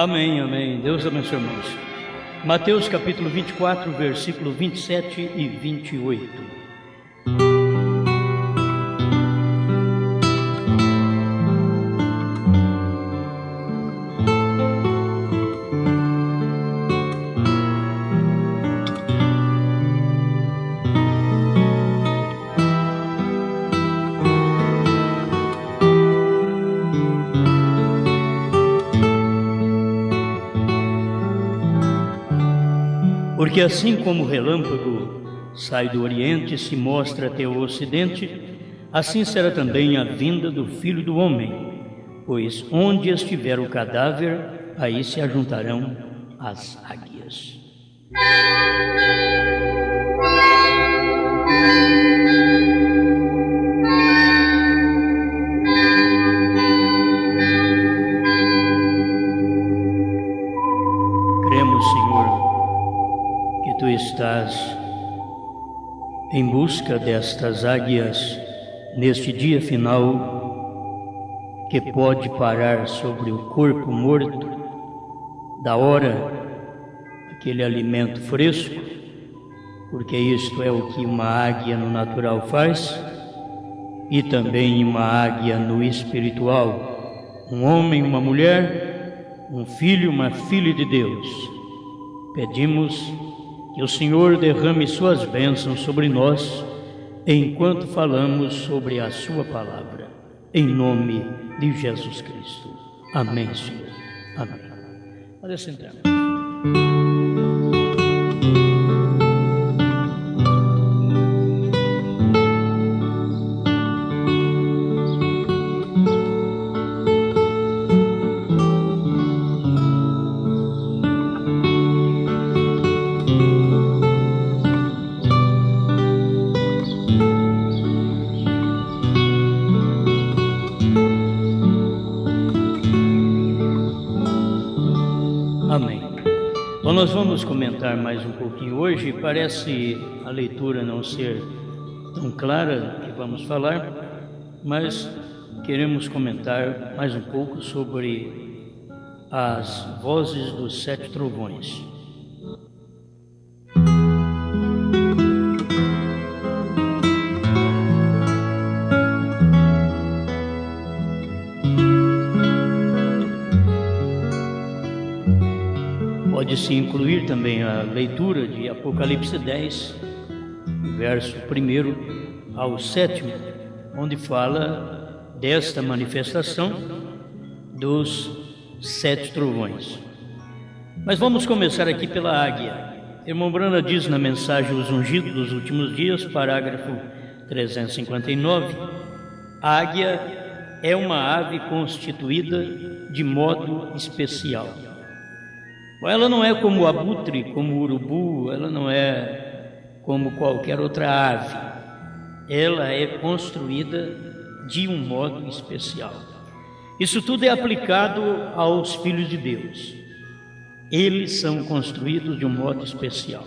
Amém, amém. Deus abençoe, irmãos. Mateus capítulo 24, versículo 27 e 28. Porque assim como o relâmpago sai do Oriente e se mostra até o Ocidente, assim será também a vinda do Filho do Homem. Pois onde estiver o cadáver, aí se ajuntarão as águias. Cremos, Senhor, que Tu estás em busca destas águias neste dia final, que pode parar sobre o corpo morto, da hora aquele alimento fresco, porque isto é o que uma águia no natural faz, e também uma águia no espiritual, um homem, uma mulher, um filho, uma filha de Deus. Pedimos que o Senhor derrame suas bênçãos sobre nós, enquanto falamos sobre a sua palavra, em nome de Jesus Cristo. Amém, Senhor. Amém. Olha, sentamos. Nós vamos comentar mais um pouquinho hoje. Parece a leitura não ser tão clara que vamos falar, mas queremos comentar mais um pouco sobre as vozes dos 7 trovões. Pode-se incluir também a leitura de Apocalipse 10, verso 1 ao 7, onde fala desta manifestação dos 7 trovões. Mas vamos começar aqui pela águia. Irmão Brana diz na mensagem Os Ungidos dos Últimos Dias, parágrafo 359, a águia é uma ave constituída de modo especial. Ela não é como o abutre, como o urubu, ela não é como qualquer outra ave. Ela é construída de um modo especial. Isso tudo é aplicado aos filhos de Deus. Eles são construídos de um modo especial.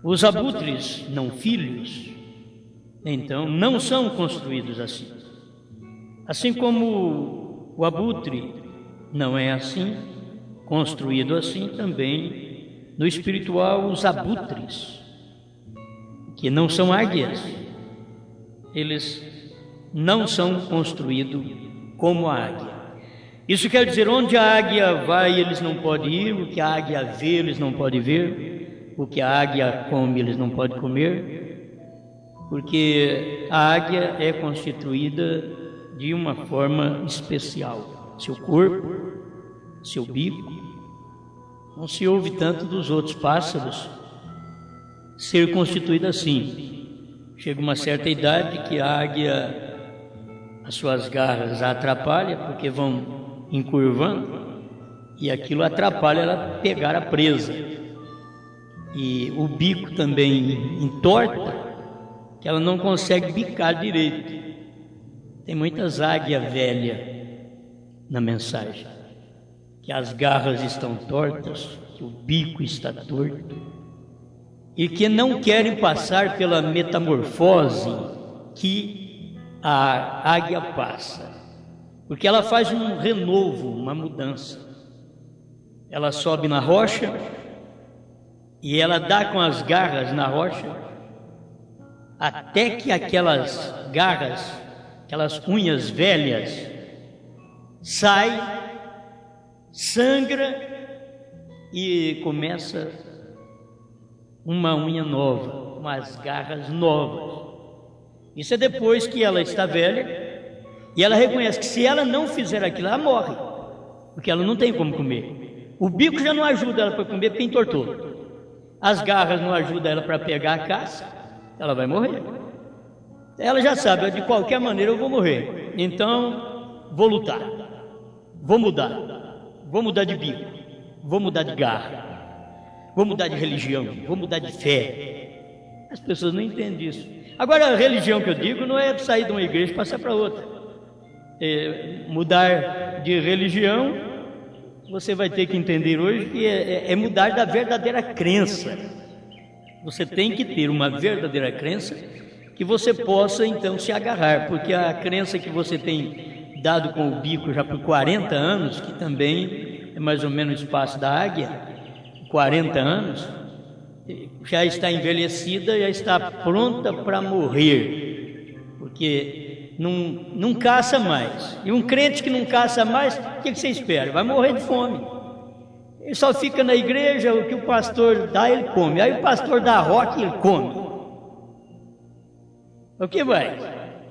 Os abutres, não filhos, então, não são construídos assim. Assim como o abutre não é assim, construído assim, também no espiritual os abutres, que não são águias, eles não são construídos como a águia. Isso quer dizer, onde a águia vai, eles não podem ir, o que a águia vê, eles não podem ver, o que a águia come, eles não podem comer, porque a águia é constituída de uma forma especial. Seu corpo, seu bico, não se ouve tanto dos outros pássaros ser constituído assim. Chega uma certa idade que a águia, as suas garras a atrapalham, porque vão encurvando, e aquilo atrapalha ela pegar a presa. E o bico também entorta, que ela não consegue bicar direito. Tem muitas águias velhas na mensagem, que as garras estão tortas, que o bico está torto, e que não querem passar pela metamorfose que a águia passa, porque ela faz um renovo, uma mudança. ela sobe na rocha e ela dá com as garras na rocha até que aquelas garras, aquelas unhas velhas, sai, sangra e começa uma unha nova, umas garras novas. Isso é depois que ela está velha e ela reconhece que se ela não fizer aquilo, ela morre, porque ela não tem como comer. O bico já não ajuda ela para comer porque entortou. As garras não ajudam ela para pegar a casca, ela vai morrer. Ela já sabe, de qualquer maneira eu vou morrer, então vou lutar, vou mudar de bico, vou mudar de garra, vou mudar de religião, vou mudar de fé. As pessoas não entendem isso. Agora, a religião que eu digo não é sair de uma igreja e passar para outra. Mudar de religião, você vai ter que entender hoje que é mudar da verdadeira crença. Você tem que ter uma verdadeira crença que você possa então se agarrar, porque a crença que você tem dado com o bico já por 40 anos, que também é mais ou menos o espaço da águia, 40 anos, já está envelhecida, já está pronta para morrer, porque não caça mais. E um crente que não caça mais, o que você espera? Vai morrer de fome. Ele só fica na igreja, o que o pastor dá, ele come. Aí o pastor dá roque, ele come. O que vai?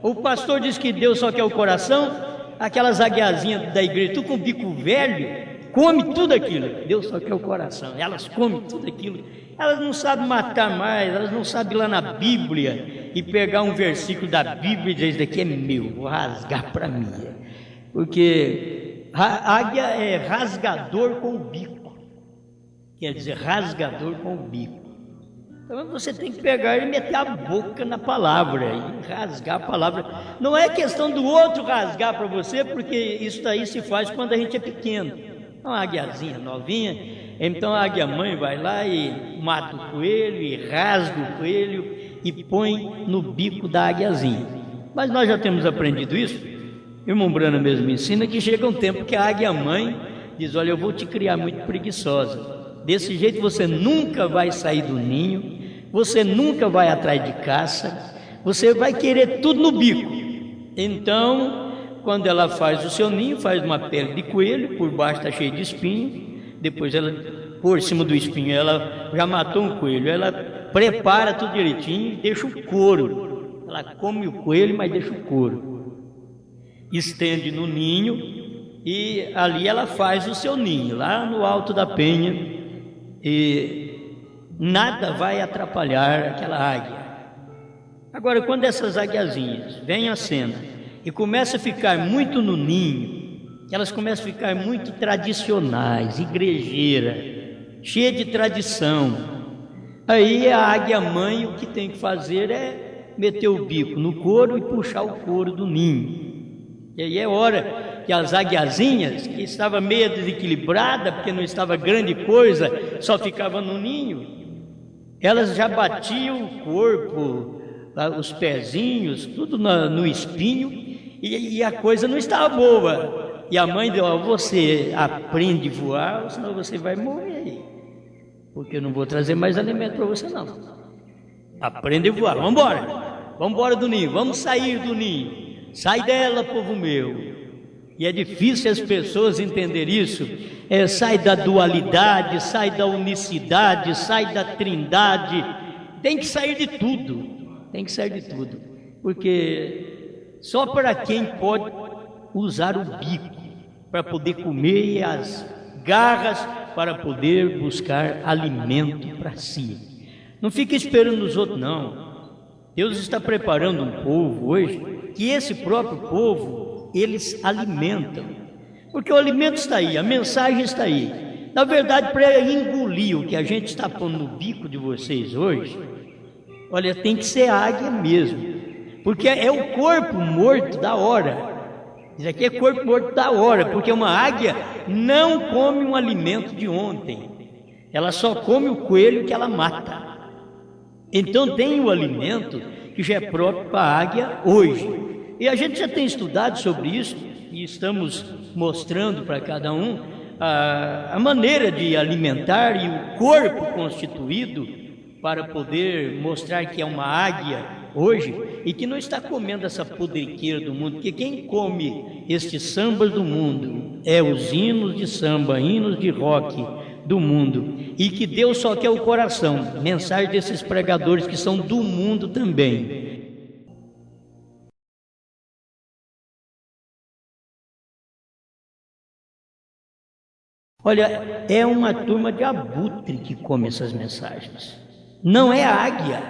O pastor diz que Deus só quer o coração, aquelas aguiazinhas da igreja, tu com o bico velho, come tudo aquilo. Deus só quer o coração. Elas comem tudo aquilo. Elas não sabem matar mais, elas não sabem ir lá na Bíblia e pegar um versículo da Bíblia e dizer: isso daqui é meu, vou rasgar para mim. Porque a águia é rasgador com o bico, quer dizer, rasgador com o bico. Então você tem que pegar e meter a boca na palavra e rasgar a palavra. Não é questão do outro rasgar para você, porque isso daí se faz quando a gente é pequeno. Uma águiazinha novinha, então a águia-mãe vai lá e mata o coelho, e rasga o coelho e põe no bico da águiazinha. Mas nós já temos aprendido isso. O irmão Brana mesmo me ensina que chega um tempo que a águia-mãe diz: olha, eu vou te criar muito preguiçosa. Desse jeito você nunca vai sair do ninho, você nunca vai atrás de caça, você vai querer tudo no bico. Então, quando ela faz o seu ninho, faz uma pele de coelho, por baixo está cheio de espinho, depois ela, por cima do espinho, ela já matou um coelho, ela prepara tudo direitinho e deixa o couro. Ela come o coelho, mas deixa o couro. Estende no ninho e ali ela faz o seu ninho, lá no alto da penha, e nada vai atrapalhar aquela águia. Agora, quando essas aguiazinhas vêm à cena e começam a ficar muito no ninho, elas começam a ficar muito tradicionais, igrejeiras, cheias de tradição. Aí a águia-mãe o que tem que fazer é meter o bico no couro e puxar o couro do ninho. E aí é hora que as aguiazinhas, que estava meio desequilibrada, porque não estava grande coisa, só ficava no ninho, elas já batiam o corpo, os pezinhos, tudo no espinho, e a coisa não estava boa. E a mãe deu: você aprende a voar, senão você vai morrer, porque eu não vou trazer mais alimento para você não. Aprende a voar, vamos embora do ninho, vamos sair do ninho. Sai dela, povo meu. E é difícil as pessoas entenderem isso. Sai da dualidade, sai da unicidade, sai da trindade. Tem que sair de tudo. Tem que sair de tudo. Porque só para quem pode usar o bico para poder comer e as garras para poder buscar alimento para si. Não fica esperando nos outros, não. Deus está preparando um povo hoje, que esse próprio povo, eles alimentam. Porque o alimento está aí, a mensagem está aí. Na verdade, para engolir o que a gente está pondo no bico de vocês hoje, olha, tem que ser águia mesmo. Porque é o corpo morto da hora. Isso aqui é corpo morto da hora, porque uma águia não come um alimento de ontem. Ela só come o coelho que ela mata. Então tem o alimento que já é próprio para a águia hoje. E a gente já tem estudado sobre isso e estamos mostrando para cada um a maneira de alimentar e o corpo constituído para poder mostrar que é uma águia hoje e que não está comendo essa podriqueira do mundo, porque quem come estes sambas do mundo é os hinos de samba, hinos de rock do mundo, e que Deus só quer o coração. Mensagem desses pregadores que são do mundo também. Olha, é uma turma de abutre que come essas mensagens. Não é a águia.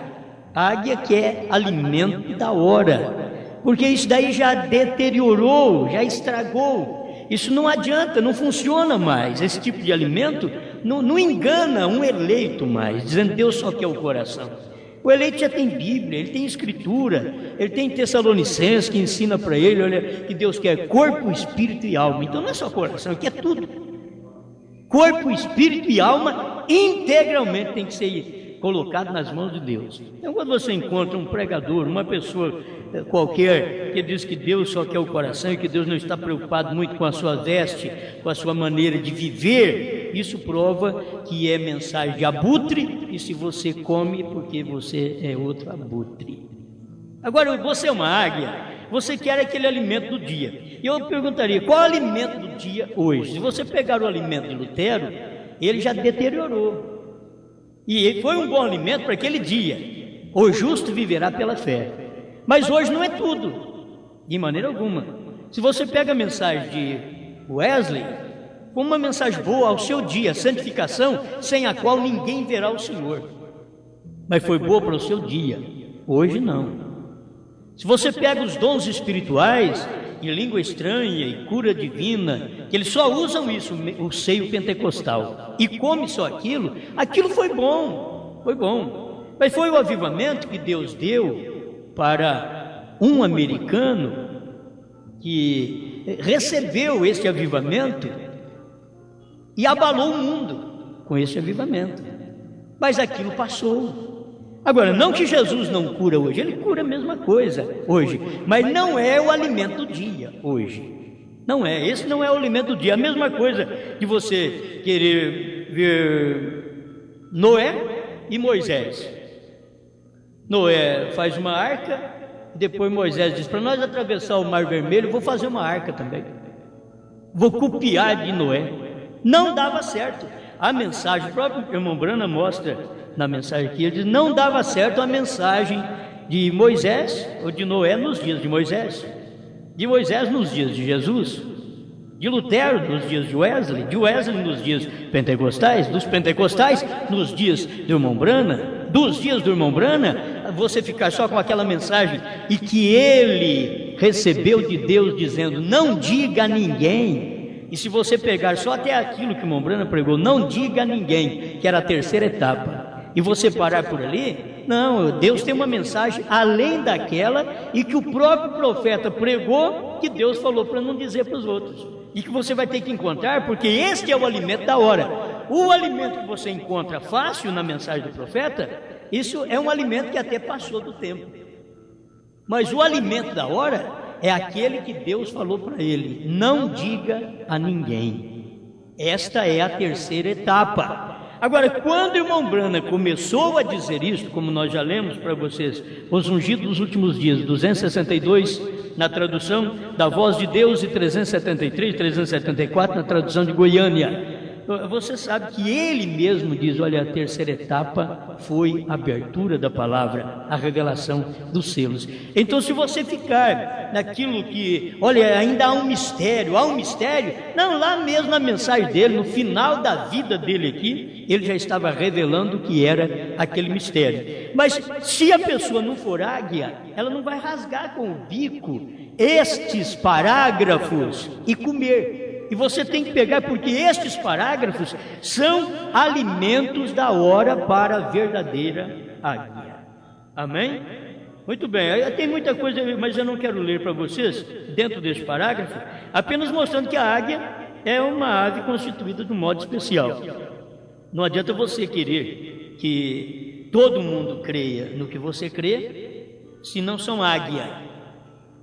A águia quer alimento da hora, porque isso daí já deteriorou, já estragou. Isso não adianta, não funciona mais. Esse tipo de alimento não engana um eleito mais, dizendo Deus só quer o coração. O eleito já tem Bíblia, ele tem Escritura, ele tem Tessalonicenses que ensina para ele, olha, que Deus quer corpo, espírito e alma. Então não é só coração, ele quer tudo. Corpo, espírito e alma integralmente tem que ser colocado nas mãos de Deus. Então, quando você encontra um pregador, uma pessoa qualquer que diz que Deus só quer o coração e que Deus não está preocupado muito com a sua veste, com a sua maneira de viver, isso prova que é mensagem de abutre, e se você come, porque você é outro abutre. Agora, você é uma águia, você quer aquele alimento do dia. E eu perguntaria, qual é o alimento do dia hoje? Se você pegar o alimento de Lutero, ele já deteriorou. E foi um bom alimento para aquele dia. O justo viverá pela fé. Mas hoje não é tudo, de maneira alguma. Se você pega a mensagem de Wesley, foi uma mensagem boa ao seu dia, santificação, sem a qual ninguém verá o Senhor. Mas foi boa para o seu dia. Hoje não. Se você pega os dons espirituais, e língua estranha e cura divina, que eles só usam isso, o seio pentecostal, e come só aquilo, aquilo foi bom, mas foi o avivamento que Deus deu para um americano que recebeu esse avivamento e abalou o mundo com esse avivamento, mas aquilo passou. Agora, não que Jesus não cura hoje, ele cura a mesma coisa hoje, mas não é o alimento do dia hoje. Não é, esse não é o alimento do dia. A mesma coisa de você querer ver Noé e Moisés. Noé faz uma arca, depois Moisés diz, para nós atravessar o Mar Vermelho, vou fazer uma arca também. Vou copiar de Noé. Não dava certo. A mensagem, o próprio irmão Brana mostra na mensagem aqui, ele diz, não dava certo a mensagem de Moisés, ou de Noé nos dias de Moisés nos dias de Jesus, de Lutero nos dias de Wesley nos dias pentecostais, dos pentecostais nos dias do irmão Brana, dos dias do irmão Brana, você ficar só com aquela mensagem, e que ele recebeu de Deus dizendo, não diga a ninguém. E se você pegar só até aquilo que o irmão Brana pregou, não diga a ninguém, que era a terceira etapa, e você parar por ali, não, Deus tem uma mensagem além daquela, e que o próprio profeta pregou, que Deus falou para não dizer para os outros, e que você vai ter que encontrar, porque este é o alimento da hora. O alimento que você encontra fácil na mensagem do profeta, isso é um alimento que até passou do tempo, mas o alimento da hora é aquele que Deus falou para ele, não diga a ninguém. Esta é a terceira etapa. Agora, quando o irmão Brana começou a dizer isso, como nós já lemos para vocês, os ungidos dos últimos dias, 262 na tradução da Voz de Deus e 373, 374 na tradução de Goiânia, você sabe que ele mesmo diz, olha, a terceira etapa foi a abertura da palavra, a revelação dos selos. Então, se você ficar naquilo que, olha, ainda há um mistério, não, lá mesmo na mensagem dele, no final da vida dele aqui, ele já estava revelando o que era aquele mistério. Mas se a pessoa não for águia, ela não vai rasgar com o bico estes parágrafos e comer. E você tem que pegar, porque estes parágrafos são alimentos da hora para a verdadeira águia. Amém? Muito bem, tem muita coisa, mas eu não quero ler para vocês dentro deste parágrafo, apenas mostrando que a águia é uma ave constituída de um modo especial. Não adianta você querer que todo mundo creia no que você crê, se não são águia.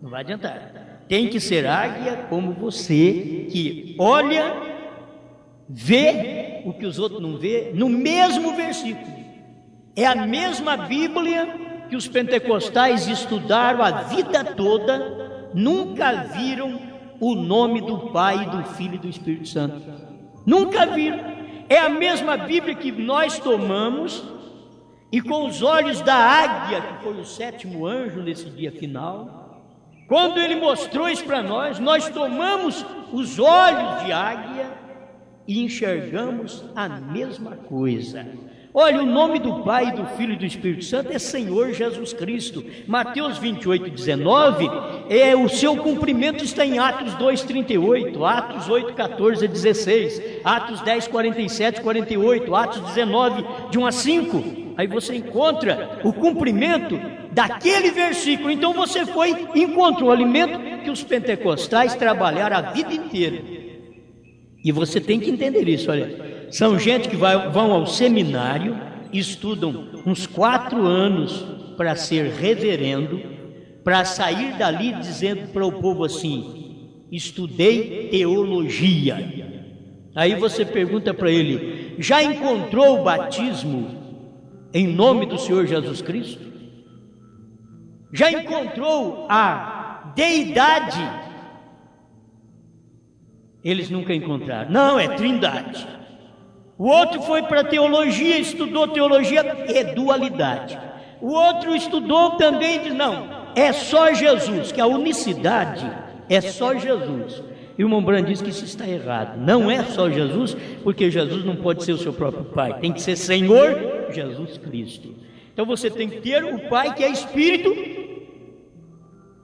Não vai adiantar. Tem que ser águia como você, que olha vê o que os outros não vê no mesmo versículo. É a mesma Bíblia que os pentecostais estudaram a vida toda, nunca viram o nome do Pai, do Filho e do Espírito Santo. Nunca viram. É a mesma Bíblia que nós tomamos e com os olhos da águia, que foi o sétimo anjo nesse dia final, quando ele mostrou isso para nós, nós tomamos os olhos de águia e enxergamos a mesma coisa. Olha, o nome do Pai, do Filho e do Espírito Santo é Senhor Jesus Cristo. Mateus 28, 19, o seu cumprimento está em Atos 2, 38, Atos 8, 14 a 16, Atos 10, 47, 48, Atos 19, de 1 a 5. Aí você encontra o cumprimento daquele versículo. Então você encontrou o alimento que os pentecostais trabalharam a vida inteira. E você tem que entender isso, olha. São gente que vão ao seminário, estudam uns 4 anos para ser reverendo, para sair dali dizendo para o povo assim: estudei teologia. Aí você pergunta para ele: já encontrou o batismo em nome do Senhor Jesus Cristo? Já encontrou a deidade? Eles nunca encontraram. Não, é trindade. O outro foi para teologia, estudou teologia, é dualidade. O outro estudou também e diz: não, é só Jesus, que a unicidade é só Jesus. E o irmão Branham diz que isso está errado. Não é só Jesus, porque Jesus não pode ser o seu próprio Pai, tem que ser Senhor Jesus Cristo. Então você tem que ter o Pai que é Espírito,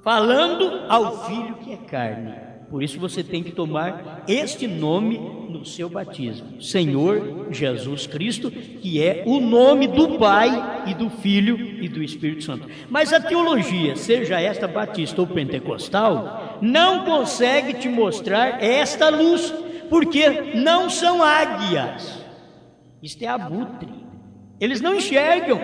falando ao Filho que é carne. Por isso você tem que tomar este nome no seu batismo, Senhor Jesus Cristo, que é o nome do Pai e do Filho e do Espírito Santo. Mas a teologia, seja esta batista ou pentecostal, não consegue te mostrar esta luz, porque não são águias. Isto é abutre. Eles não enxergam.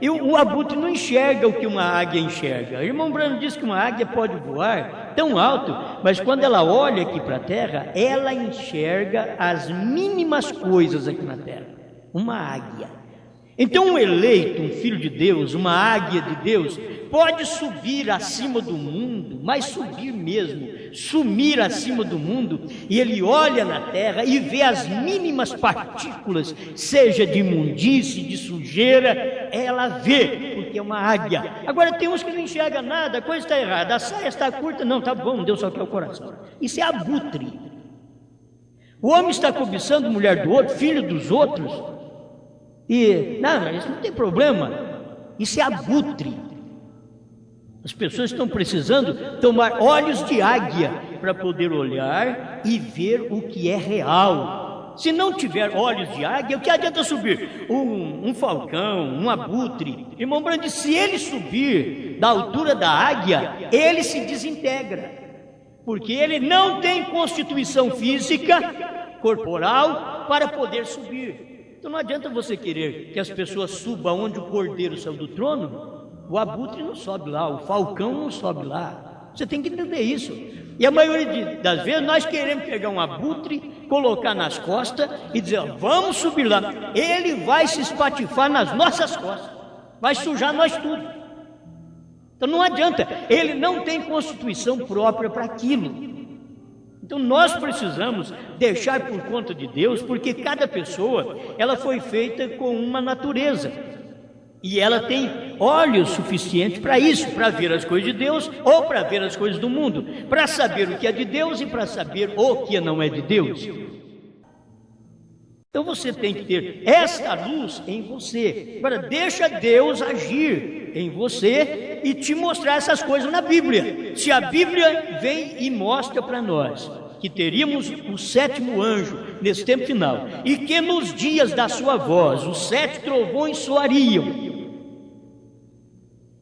E o abutre não enxerga o que uma águia enxerga. O irmão Branham diz que uma águia pode voar tão alto, mas quando ela olha aqui para a terra, ela enxerga as mínimas coisas aqui na terra. Uma águia. Então um eleito, um filho de Deus, uma águia de Deus, pode subir acima do mundo, mas subir mesmo, sumir acima do mundo, e ele olha na terra e vê as mínimas partículas, seja de imundície, de sujeira, ela vê, porque é uma águia. Agora tem uns que não enxergam nada, a coisa está errada, a saia está curta, não, está bom, Deus só quer o coração. Isso é abutre. O homem está cobiçando mulher do outro, filho dos outros, e, não, isso não tem problema, isso é abutre. As pessoas estão precisando tomar olhos de águia para poder olhar e ver o que é real. Se não tiver olhos de águia, o que adianta subir? Um falcão, um abutre. Irmão Branham disse, se ele subir da altura da águia, ele se desintegra, porque ele não tem constituição física, corporal, para poder subir. Então não adianta você querer que as pessoas subam onde o cordeiro saiu do trono. O abutre não sobe lá, o falcão não sobe lá. Você tem que entender isso. E a maioria das vezes nós queremos pegar um abutre, colocar nas costas e dizer, ó, vamos subir lá. Ele vai se espatifar nas nossas costas, vai sujar nós tudo. Então não adianta, ele não tem constituição própria para aquilo. Então nós precisamos deixar por conta de Deus, porque cada pessoa, ela foi feita com uma natureza. E ela tem olhos suficientes para isso, para ver as coisas de Deus ou para ver as coisas do mundo, para saber o que é de Deus e para saber o que não é de Deus. Então você tem que ter esta luz em você. Agora deixa Deus agir em você e te mostrar essas coisas na Bíblia. Se a Bíblia vem e mostra para nós que teríamos o sétimo anjo nesse tempo final, e que nos dias da sua voz os 7 trovões soariam,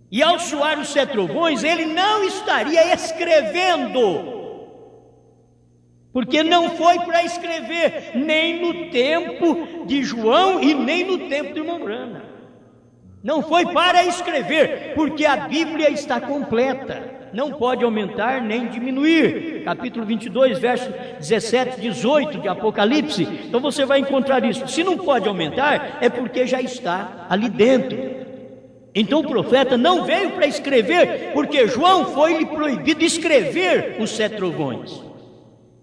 e ao soar os 7 trovões ele não estaria escrevendo, porque não foi para escrever nem no tempo de João e nem no tempo de irmão Branham. Não foi para escrever, porque a Bíblia está completa. não pode aumentar nem diminuir. Capítulo 22, verso 17, 18 de Apocalipse. Então você vai encontrar isso. Se não pode aumentar, é porque já está ali dentro. Então o profeta não veio para escrever, porque João foi-lhe proibido escrever os 7 trovões.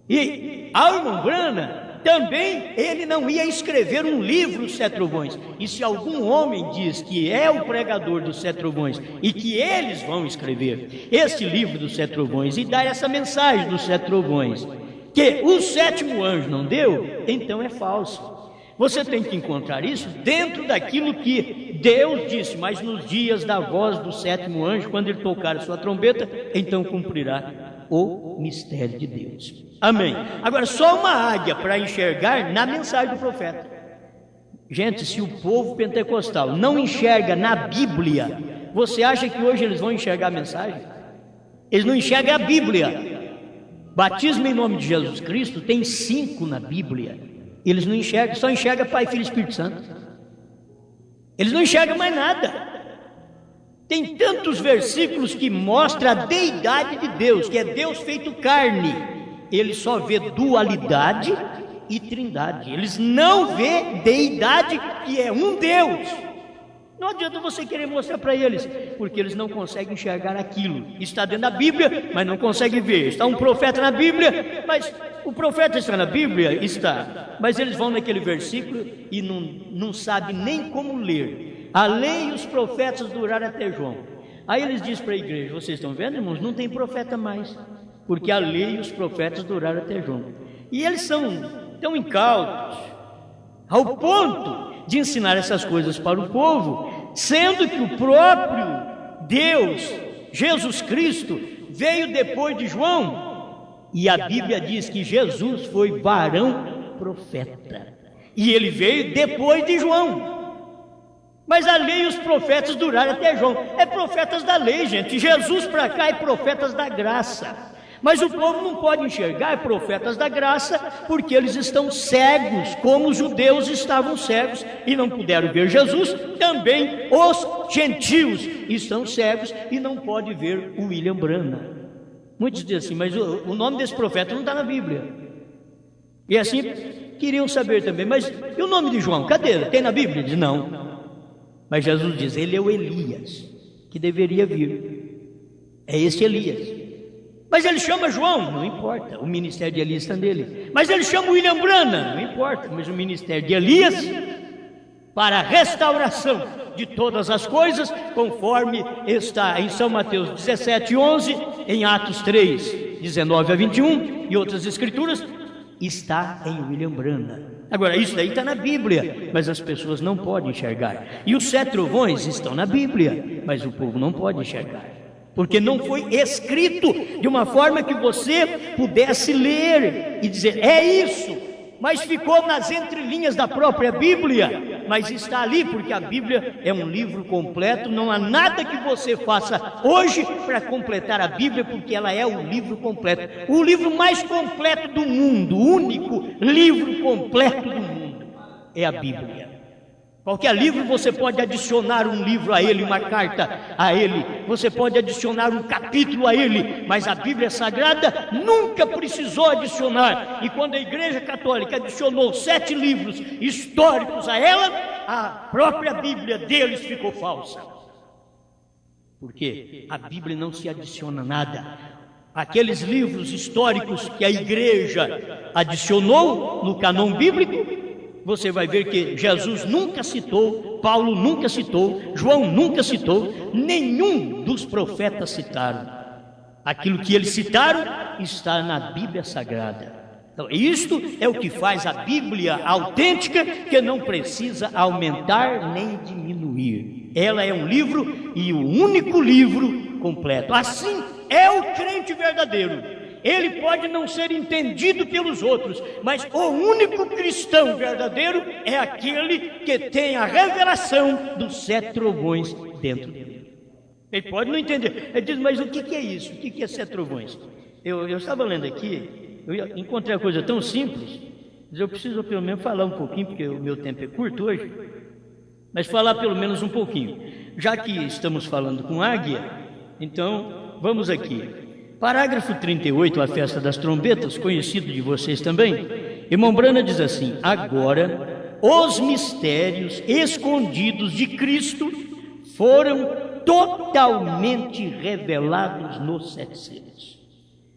E ao irmão Branham também ele não ia escrever um livro, os 7 trovões. E se algum homem diz que é o pregador dos 7 trovões e que eles vão escrever este livro dos 7 trovões e dar essa mensagem dos 7 trovões, que o 7º anjo não deu, então é falso. Você tem que encontrar isso dentro daquilo que Deus disse: mas nos dias da voz do 7º anjo, quando ele tocar a sua trombeta, então cumprirá o mistério de Deus. Amém. Agora, só uma águia para enxergar na mensagem do profeta. Gente, se o povo pentecostal não enxerga na Bíblia, você acha que hoje eles vão enxergar a mensagem? Eles não enxergam a Bíblia. Batismo em nome de Jesus Cristo tem 5 na Bíblia. Eles não enxergam, só enxergam Pai, Filho e Espírito Santo. Eles não enxergam mais nada. Tem tantos versículos que mostram a deidade de Deus, que é Deus feito carne. Ele só vê dualidade e trindade. Eles não vê deidade, que é um Deus. Não adianta você querer mostrar para eles, porque eles não conseguem enxergar aquilo. Está dentro da Bíblia, mas não conseguem ver. Está um profeta na Bíblia, mas o profeta está na Bíblia? Está. Mas eles vão naquele versículo e não sabem nem como ler. A lei e os profetas duraram até João. Aí eles dizem para a igreja: vocês estão vendo, irmãos? Não tem profeta mais, porque a lei e os profetas duraram até João. E eles são tão incautos, ao ponto de ensinar essas coisas para o povo, sendo que o próprio Deus, Jesus Cristo, veio depois de João, e a Bíblia diz que Jesus foi varão profeta, e ele veio depois de João. Mas a lei e os profetas duraram até João. É profetas da lei, gente. Jesus para cá é profetas da graça. Mas o povo não pode enxergar profetas da graça, porque eles estão cegos, como os judeus estavam cegos e não puderam ver Jesus. Também os gentios estão cegos e não podem ver o William Branham. Muitos dizem assim: mas o nome desse profeta não está na Bíblia. E assim queriam saber também: mas e o nome de João? Cadê? Tem na Bíblia? Diz: não. Mas Jesus diz: ele é o Elias que deveria vir. É esse Elias. Mas ele chama João, não importa, o ministério de Elias está nele. Mas ele chama William Branham, não importa, mas o ministério de Elias para a restauração de todas as coisas, conforme está em São Mateus 17:11, em Atos 3, 19 a 21 e outras escrituras, está em William Branham. Agora, isso daí está na Bíblia, mas as pessoas não podem enxergar. E os 7 trovões estão na Bíblia, mas o povo não pode enxergar, porque não foi escrito de uma forma que você pudesse ler e dizer: é isso, mas ficou nas entrelinhas da própria Bíblia. Mas está ali, porque a Bíblia é um livro completo. Não há nada que você faça hoje para completar a Bíblia, porque ela é o livro completo, o livro mais completo do mundo, o único livro completo do mundo é a Bíblia. Qualquer livro você pode adicionar um livro a ele, uma carta a ele, você pode adicionar um capítulo a ele, mas a Bíblia Sagrada nunca precisou adicionar. E quando a Igreja Católica adicionou 7 livros históricos a ela, a própria Bíblia deles ficou falsa. Porque a Bíblia não se adiciona nada. Aqueles livros históricos que a Igreja adicionou no cânon bíblico, você vai ver que Jesus nunca citou, Paulo nunca citou, João nunca citou, nenhum dos profetas citaram. Aquilo que eles citaram está na Bíblia Sagrada. Então, isto é o que faz a Bíblia autêntica, que não precisa aumentar nem diminuir. Ela é um livro e o único livro completo. Assim é o crente verdadeiro. Ele pode não ser entendido pelos outros, mas o único cristão verdadeiro é aquele que tem a revelação dos 7 trovões dentro dele. Ele pode não entender. Ele diz: mas o que é isso? O que é 7 trovões? Eu estava lendo aqui, eu encontrei uma coisa tão simples, mas eu preciso pelo menos falar um pouquinho, porque o meu tempo é curto hoje, mas falar pelo menos um pouquinho. Já que estamos falando com águia, então vamos aqui. Parágrafo 38, a festa das trombetas, conhecido de vocês também. Irmão Brana diz assim: agora os mistérios escondidos de Cristo foram totalmente revelados nos 7 selos.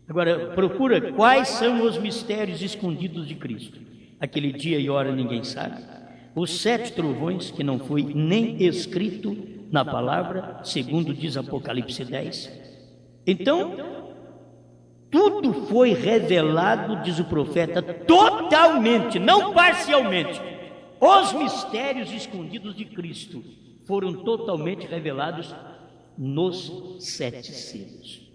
Agora, procura quais são os mistérios escondidos de Cristo. Aquele dia e hora ninguém sabe. Os 7 trovões, que não foi nem escrito na palavra, segundo diz Apocalipse 10. Então, tudo foi revelado, diz o profeta, totalmente, não parcialmente. Os mistérios escondidos de Cristo foram totalmente revelados nos 7 selos.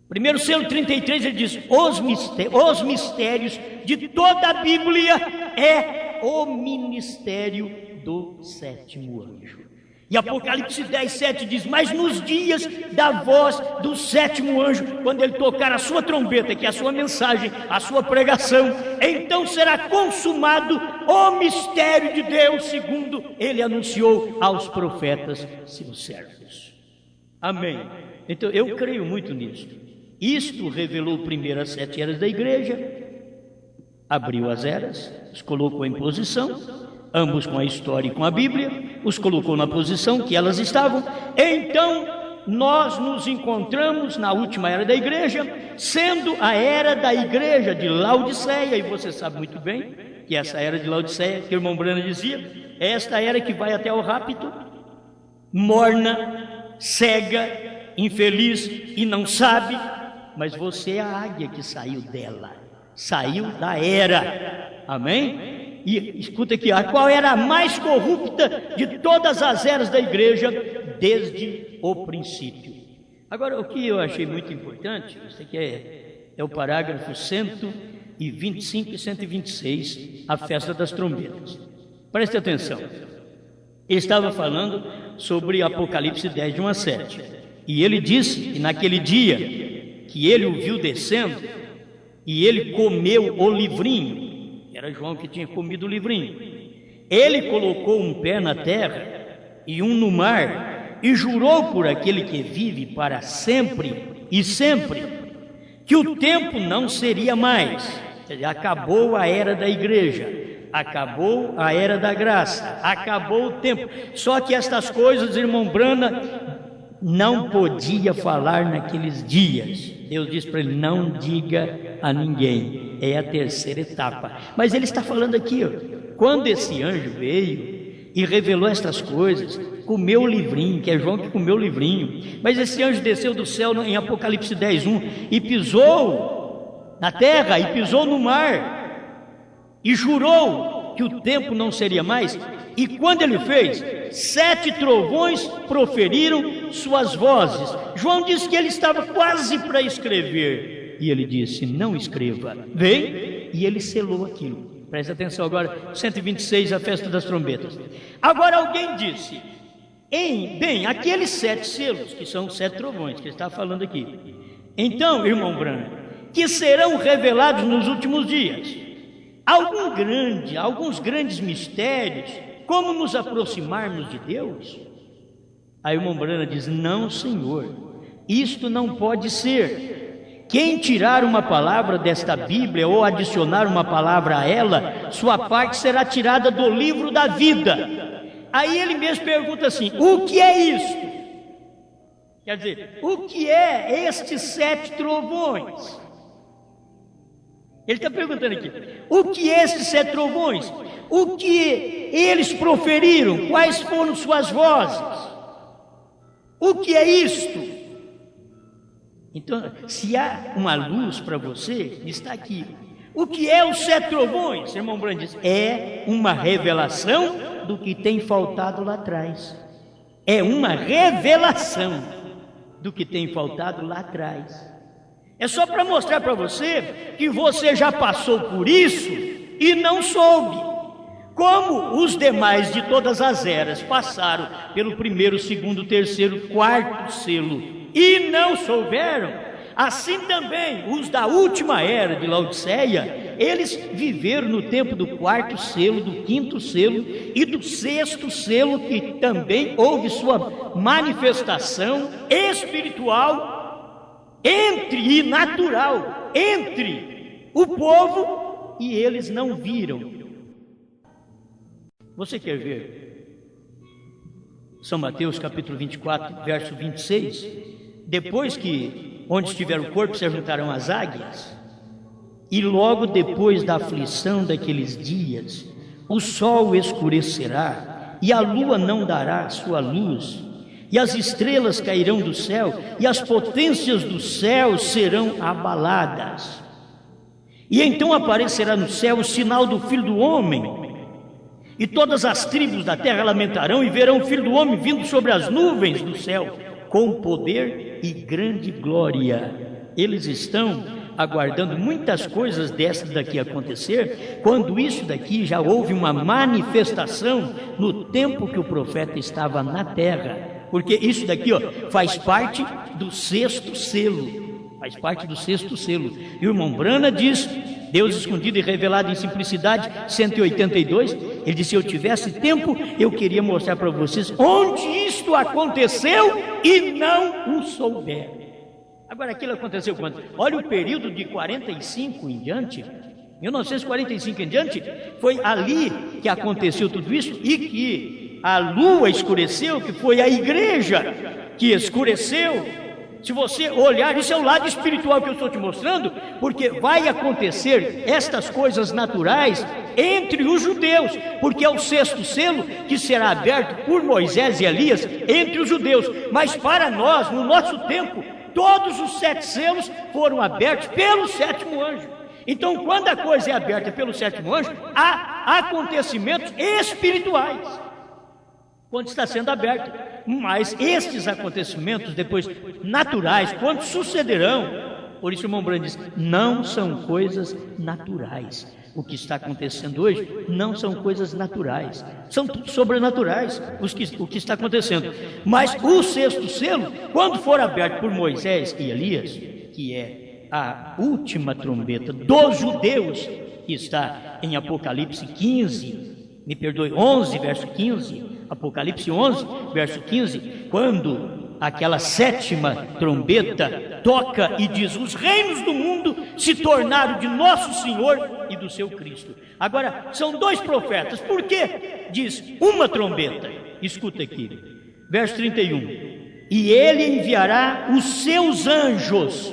Primeiro selo 33, ele diz: os mistérios de toda a Bíblia é o ministério do 7º anjo. E Apocalipse 10, 7 diz: mas nos dias da voz do 7º anjo, quando ele tocar a sua trombeta, que é a sua mensagem, a sua pregação, então será consumado o mistério de Deus, segundo ele anunciou aos profetas, seus servos. Amém. Então eu creio muito nisto. Isto revelou primeiro as 7 eras da igreja, abriu as eras, os colocou em posição, ambos com a história e com a Bíblia, os colocou na posição que elas estavam. Então nós nos encontramos na última era da igreja, sendo a era da igreja de Laodiceia, e você sabe muito bem que essa era de Laodiceia, que o irmão Brana dizia, é esta era que vai até o rapto, morna, cega, infeliz e não sabe, mas você é a águia que saiu dela, saiu da era, amém? E escuta aqui, a qual era a mais corrupta de todas as eras da igreja desde o princípio. Agora, o que eu achei muito importante, isso aqui é o parágrafo 125 e 126, a festa das trombetas. Preste atenção. Ele estava falando sobre Apocalipse 10, de 1 a 7. E ele disse que naquele dia que ele o viu descendo, e ele comeu o livrinho, era João que tinha comido o livrinho, ele colocou um pé na terra e um no mar, e jurou por aquele que vive para sempre e sempre, que o tempo não seria mais. Acabou a era da igreja, acabou a era da graça, acabou o tempo. Só que estas coisas, irmão Brana, não podia falar naqueles dias. Deus disse para ele: não diga a ninguém. É a terceira etapa. Mas ele está falando aqui, ó, quando esse anjo veio e revelou estas coisas, comeu o livrinho, que é João que comeu o livrinho. Mas esse anjo desceu do céu em Apocalipse 10, 1, e pisou na terra, e pisou no mar, e jurou que o tempo não seria mais. E quando ele fez, 7 trovões proferiram suas vozes. João disse que ele estava quase para escrever, e ele disse: não escreva, vem. E ele selou aquilo. Presta atenção agora, 126, a festa das trombetas. Agora alguém disse: bem, aqueles 7 selos, que são 7 trovões, que ele está falando aqui, então, irmão Brana, que serão revelados nos últimos dias alguns grandes mistérios, como nos aproximarmos de Deus? Aí o irmão Brana diz: não, Senhor, isto não pode ser. Quem tirar uma palavra desta Bíblia ou adicionar uma palavra a ela, sua parte será tirada do livro da vida. Aí ele mesmo pergunta assim: o que é isto? Quer dizer, o que é estes 7 trovões? Ele está perguntando aqui: o que é estes 7 trovões? O que eles proferiram? Quais foram suas vozes? O que é isto? Então, se há uma luz para você, está aqui. O que é os 7 trovões? Irmão Brana diz: é uma revelação do que tem faltado lá atrás. É uma revelação do que tem faltado lá atrás. É só para mostrar para você que você já passou por isso e não soube. Como os demais de todas as eras passaram pelo primeiro, segundo, terceiro, quarto selo e não souberam, assim também os da última era de Laodiceia eles viveram no tempo do 4º selo, do 5º selo e do 6º selo, que também houve sua manifestação espiritual e natural entre o povo, e eles não viram. Você quer ver São Mateus capítulo 24, verso 26? Depois que, onde estiver o corpo, se ajuntarão as águias, e logo depois da aflição daqueles dias, o sol escurecerá, e a lua não dará sua luz, e as estrelas cairão do céu, e as potências do céu serão abaladas. E então aparecerá no céu o sinal do Filho do Homem, e todas as tribos da terra lamentarão e verão o Filho do Homem vindo sobre as nuvens do céu, com poder e grande glória. Eles estão aguardando muitas coisas dessas daqui acontecer, quando isso daqui já houve uma manifestação no tempo que o profeta estava na terra. Porque isso daqui, faz parte do 6º selo. Faz parte do 6º selo. E o irmão Brana diz, Deus escondido e revelado em simplicidade, 182, ele disse: se eu tivesse tempo, eu queria mostrar para vocês onde isto aconteceu e não o souber. Agora, aquilo aconteceu quando? Olha o período de 45 em diante, 1945 em diante, foi ali que aconteceu tudo isso, e que a lua escureceu, que foi a igreja que escureceu. Se você olhar, isso é o lado espiritual que eu estou te mostrando, porque vai acontecer estas coisas naturais entre os judeus, porque é o 6º selo que será aberto por Moisés e Elias entre os judeus. Mas para nós, no nosso tempo, todos os 7 selos foram abertos pelo 7º anjo. Então, quando a coisa é aberta pelo 7º anjo, há acontecimentos espirituais quando está sendo aberto. Mas estes acontecimentos depois naturais, quando sucederão, por isso o irmão Brando diz, não são coisas naturais. O que está acontecendo hoje não são coisas naturais, são tudo sobrenaturais o que está acontecendo. Mas o 6º selo, quando for aberto por Moisés e Elias, que é a última trombeta dos judeus, que está em Apocalipse 11, verso 15, Apocalipse 11, verso 15, quando aquela 7ª trombeta toca e diz: os reinos do mundo se tornaram de nosso Senhor e do seu Cristo. Agora, são 2 profetas, por quê? Diz uma trombeta, escuta aqui, verso 31, e ele enviará os seus anjos,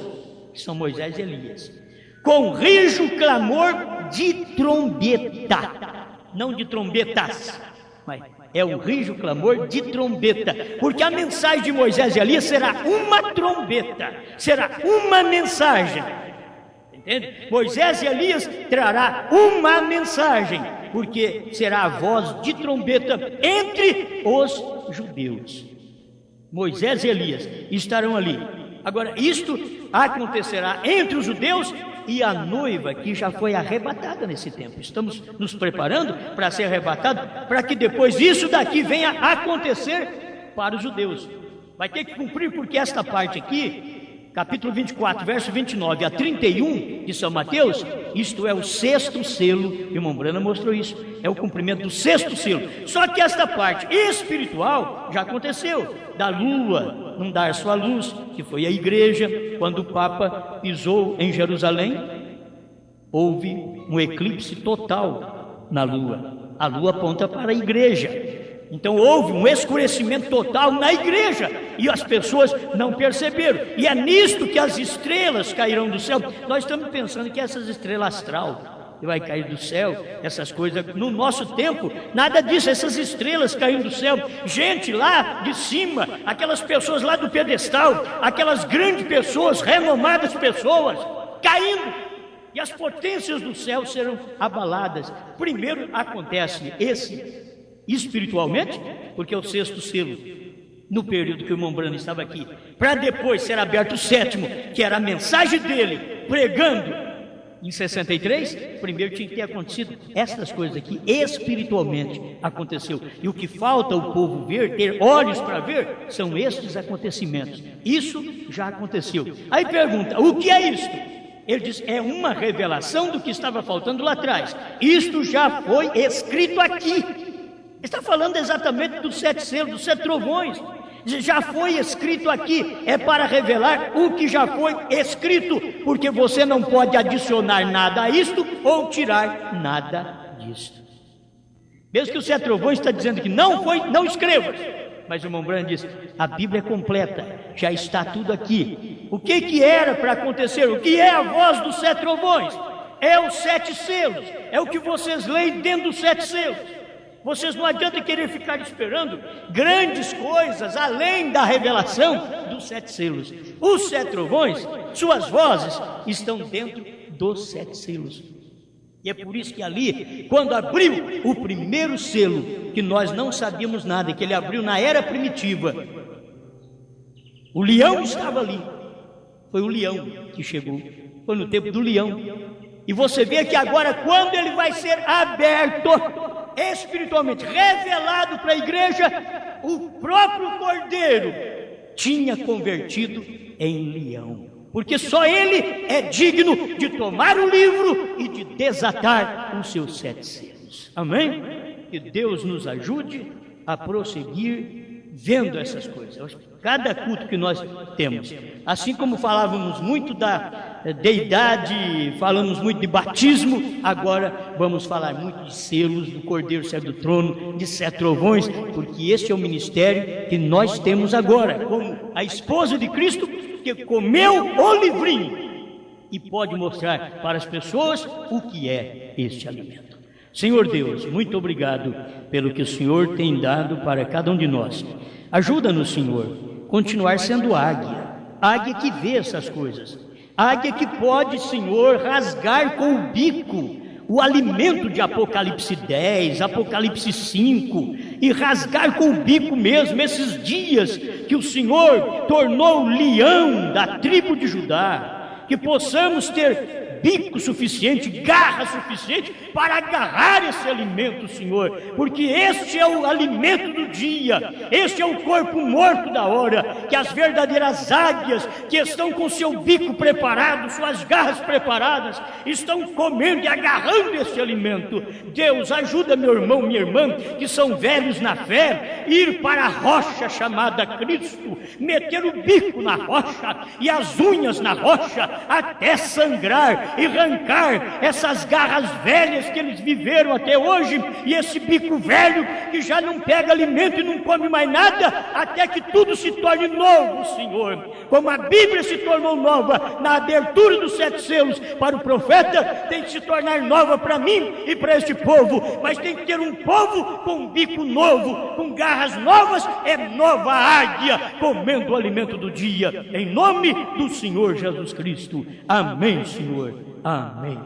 que são Moisés e Elias, com rijo clamor de trombeta, não de trombetas, mas é o rijo clamor de trombeta, porque a mensagem de Moisés e Elias será uma trombeta, será uma mensagem, entende? Moisés e Elias trará uma mensagem, porque será a voz de trombeta entre os judeus. Moisés e Elias estarão ali. Agora, isto acontecerá entre os judeus e a noiva que já foi arrebatada nesse tempo. Estamos nos preparando para ser arrebatado, para que depois isso daqui venha acontecer para os judeus. Vai ter que cumprir, porque esta parte aqui, capítulo 24, verso 29 a 31 de São Mateus, isto é o 6º selo, o irmão Brana mostrou isso, é o cumprimento do 6º selo. Só que esta parte espiritual já aconteceu, da lua não dar sua luz, que foi a igreja. Quando o Papa pisou em Jerusalém, houve um eclipse total na lua. A lua aponta para a igreja. Então houve um escurecimento total na igreja, e as pessoas não perceberam. E é nisto que as estrelas cairão do céu. Nós estamos pensando que essas estrelas astral que vai cair do céu, essas coisas, no nosso tempo, nada disso. Essas estrelas caindo do céu, gente lá de cima, aquelas pessoas lá do pedestal, aquelas grandes pessoas, renomadas pessoas, caindo, e as potências do céu serão abaladas. Primeiro acontece esse espiritualmente, porque é o 6º selo, no período que o irmão Brano estava aqui, para depois ser aberto o 7º, que era a mensagem dele, pregando em 63. Primeiro tinha que ter acontecido estas coisas aqui, espiritualmente aconteceu. E o que falta o povo ver, ter olhos para ver, são estes acontecimentos. Isso já aconteceu. Aí pergunta, o que é isto? Ele diz, é uma revelação do que estava faltando lá atrás. Isto já foi escrito aqui. Ele está falando exatamente dos 7 selos, dos 7 trovões. Já foi escrito aqui, é para revelar o que já foi escrito, porque você não pode adicionar nada a isto ou tirar nada disto. Mesmo que os 7 trovões está dizendo que não foi, não escreva. Mas o irmão Branham diz, a Bíblia é completa, já está tudo aqui. O que era para acontecer? O que é a voz dos 7 trovões? É os 7 selos, é o que vocês leem dentro dos 7 selos. Vocês não adianta querer ficar esperando grandes coisas além da revelação dos 7 selos. Os 7 trovões, suas vozes, estão dentro dos 7 selos. E é por isso que ali, quando abriu o primeiro selo, que nós não sabíamos nada, que ele abriu na era primitiva, o leão estava ali. Foi o leão que chegou, foi no tempo do leão. E você vê que agora, quando ele vai ser aberto espiritualmente, revelado para a igreja, o próprio Cordeiro tinha convertido em leão, porque só ele é digno de tomar o livro e de desatar os seus 7 selos. Amém? Que Deus nos ajude a prosseguir vendo essas coisas. Cada culto que nós temos, assim como falávamos muito da deidade, falamos muito de batismo, agora vamos falar muito de selos, do Cordeiro sai do trono, de 7 trovões, porque esse é o ministério que nós temos agora, como a esposa de Cristo, que comeu o livrinho e pode mostrar para as pessoas o que é este alimento. Senhor Deus, muito obrigado pelo que o Senhor tem dado para cada um de nós. Ajuda-nos, Senhor, continuar sendo águia, águia que vê essas coisas, águia que pode, Senhor, rasgar com o bico o alimento de Apocalipse 10, Apocalipse 5, e rasgar com o bico mesmo esses dias que o Senhor tornou leão da tribo de Judá, que possamos ter bico suficiente, garra suficiente para agarrar esse alimento, Senhor, porque este é o alimento do dia, este é o corpo morto da hora, que as verdadeiras águias que estão com seu bico preparado, suas garras preparadas, estão comendo e agarrando esse alimento. Deus, ajuda meu irmão, minha irmã, que são velhos na fé, ir para a rocha chamada Cristo, meter o bico na rocha e as unhas na rocha até sangrar, e arrancar essas garras velhas que eles viveram até hoje, e esse bico velho que já não pega alimento e não come mais nada, até que tudo se torne novo, Senhor. Como a Bíblia se tornou nova na abertura dos 7 selos para o profeta, tem que se tornar nova para mim e para este povo, mas tem que ter um povo com um bico novo, com garras novas, é nova águia, comendo o alimento do dia, em nome do Senhor Jesus Cristo. Amém, Senhor. Amém.